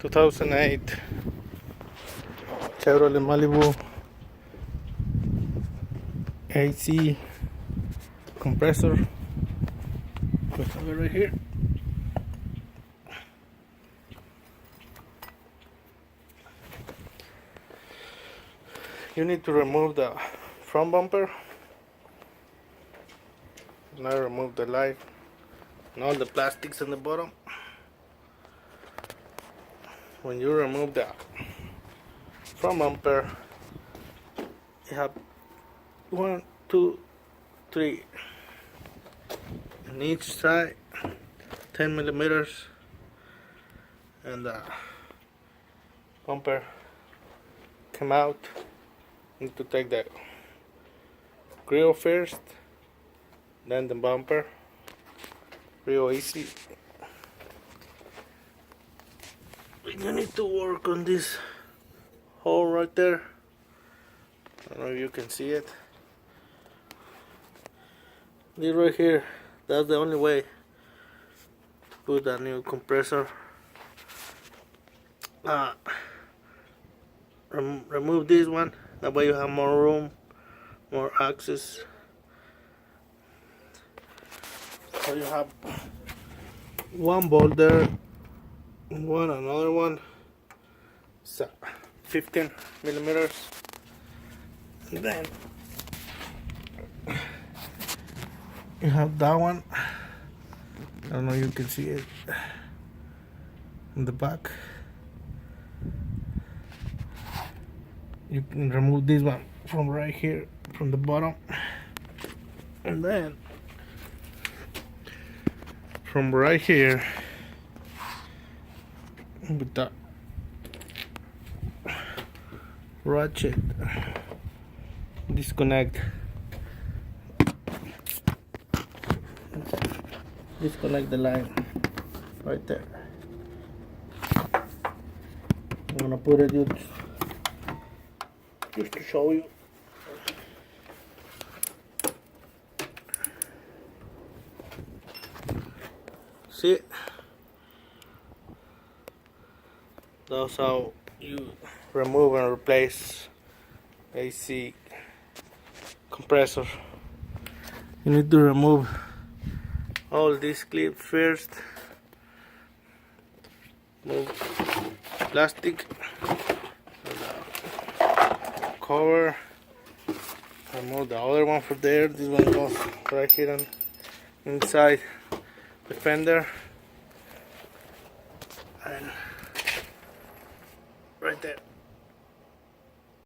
2008 Chevrolet Malibu AC compressor. We have it right here. You need to remove the front bumper. Now remove the light and all the plastics on the bottom. When you remove the front bumper, you have 1, 2, 3 on each side, 10 millimeters, and the bumper come out. Need to take the grill first, then the bumper. Real easy. You need to work on this hole right there. I don't know if you can see it. This right here, that's the only way to put a new compressor. Remove this one, that way you have more room, more access. So you have one bolt there, another one, so 15 millimeters, and then you have that one. I don't know if you can see it in the back. You can remove this one from right here, from the bottom, and then from right here with that ratchet, disconnect the line right there. I'm gonna put it just to show you. See, that's how you remove and replace AC compressor. You need to remove all these clips first. Move plastic, cover, remove the other one from there. This one goes right here on inside the fender, and right there.